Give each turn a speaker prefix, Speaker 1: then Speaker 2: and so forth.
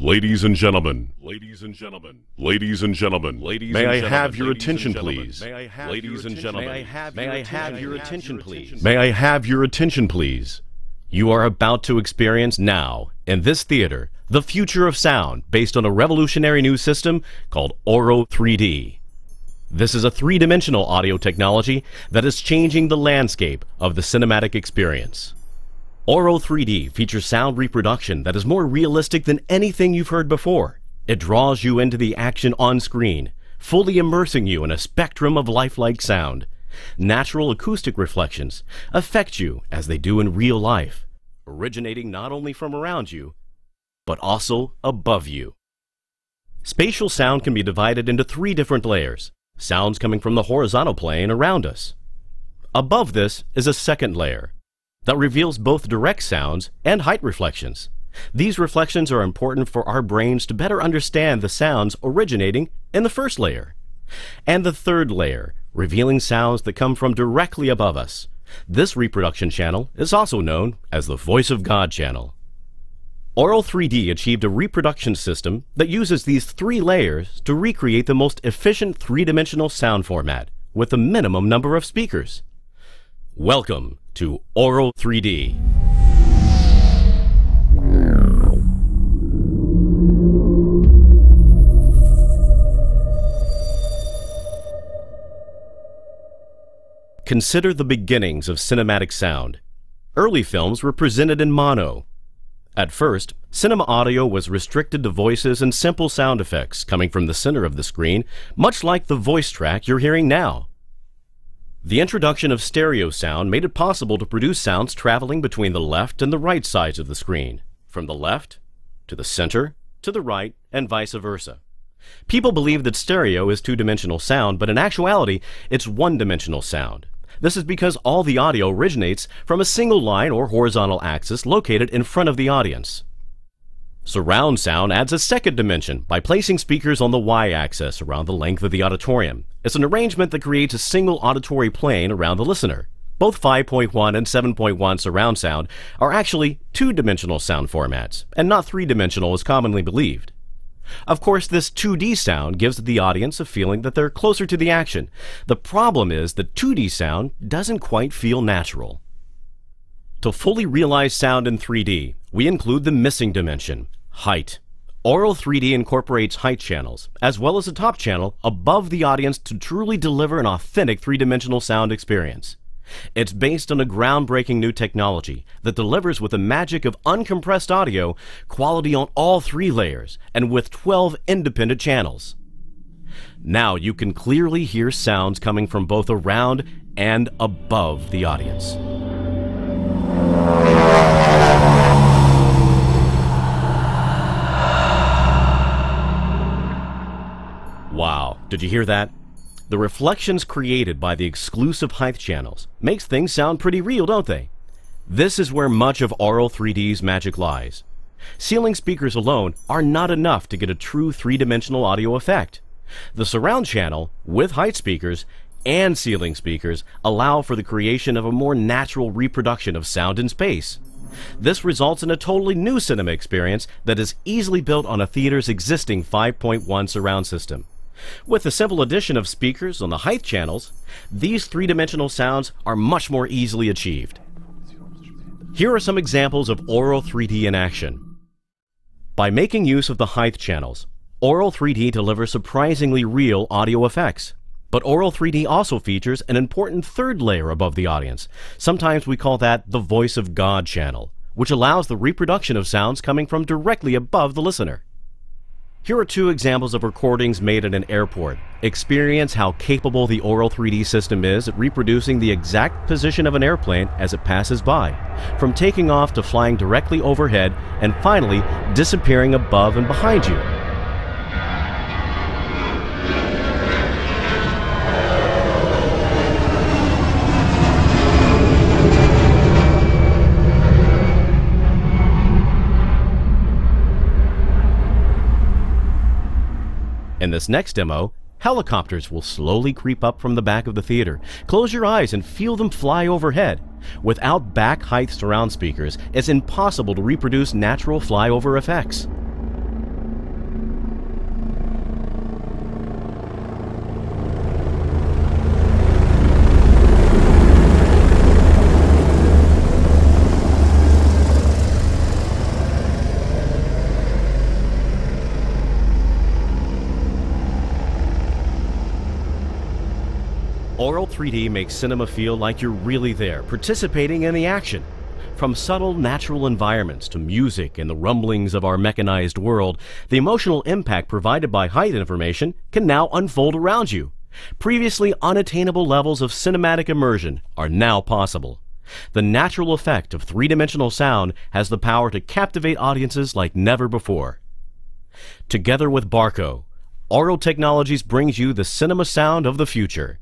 Speaker 1: Ladies and gentlemen, ladies and gentlemen, ladies and gentlemen, ladies and gentlemen, may I have your attention, please? Ladies and gentlemen, may I have your attention, please? May I have your attention, please? You are about to experience now, in this theater, the future of sound based on a revolutionary new system called Auro 3D. This is a three-dimensional audio technology that is changing the landscape of the cinematic experience. Auro 3D features sound reproduction that is more realistic than anything you've heard before. It draws you into the action on screen, fully immersing you in a spectrum of lifelike sound. Natural acoustic reflections affect you as they do in real life, originating not only from around you, but also above you. Spatial sound can be divided into three different layers. Sounds coming from the horizontal plane around us. Above this is a second layer that reveals both direct sounds and height reflections. These reflections are important for our brains to better understand the sounds originating in the first layer. And the third layer, revealing sounds that come from directly above us. This reproduction channel is also known as the Voice of God channel. Auro 3D achieved a reproduction system that uses these three layers to recreate the most efficient three-dimensional sound format with the minimum number of speakers. Welcome to Auro 3D. Consider the beginnings of cinematic sound. Early films were presented in mono. At first, cinema audio was restricted to voices and simple sound effects coming from the center of the screen, much like the voice track you're hearing now. The introduction of stereo sound made it possible to produce sounds traveling between the left and the right sides of the screen, from the left to the center to the right and vice versa. People believe that stereo is two-dimensional sound, but in actuality, it's one-dimensional sound. This is because all the audio originates from a single line or horizontal axis located in front of the audience. Surround sound adds a second dimension by placing speakers on the y-axis around the length of the auditorium. It's an arrangement that creates a single auditory plane around the listener. Both 5.1 and 7.1 surround sound are actually two-dimensional sound formats, and not three-dimensional as commonly believed. Of course, this 2D sound gives the audience a feeling that they're closer to the action. The problem is that 2D sound doesn't quite feel natural. To fully realize sound in 3D, we include the missing dimension, height. Auro 3D incorporates height channels, as well as a top channel above the audience to truly deliver an authentic three-dimensional sound experience. It's based on a groundbreaking new technology that delivers with the magic of uncompressed audio, quality on all three layers, and with 12 independent channels. Now you can clearly hear sounds coming from both around and above the audience. Wow, did you hear that? The reflections created by the exclusive height channels makes things sound pretty real, don't they? This is where much of Auro 3D's magic lies. Ceiling speakers alone are not enough to get a true three-dimensional audio effect. The surround channel, with height speakers and ceiling speakers, allow for the creation of a more natural reproduction of sound in space. This results in a totally new cinema experience that is easily built on a theater's existing 5.1 surround system. With the simple addition of speakers on the height channels, these three-dimensional sounds are much more easily achieved. Here are some examples of Auro 3D in action. By making use of the height channels, Auro 3D delivers surprisingly real audio effects. But Auro 3D also features an important third layer above the audience. Sometimes we call that the Voice of God channel, which allows the reproduction of sounds coming from directly above the listener. Here are two examples of recordings made at an airport. Experience how capable the Auro 3D system is at reproducing the exact position of an airplane as it passes by, from taking off to flying directly overhead and finally disappearing above and behind you. In this next demo, helicopters will slowly creep up from the back of the theater. Close your eyes and feel them fly overhead. Without back height surround speakers, it's impossible to reproduce natural flyover effects. Auro 3D makes cinema feel like you're really there, participating in the action. From subtle natural environments to music and the rumblings of our mechanized world, the emotional impact provided by height information can now unfold around you. Previously unattainable levels of cinematic immersion are now possible. The natural effect of three-dimensional sound has the power to captivate audiences like never before. Together with Barco, Auro Technologies brings you the cinema sound of the future.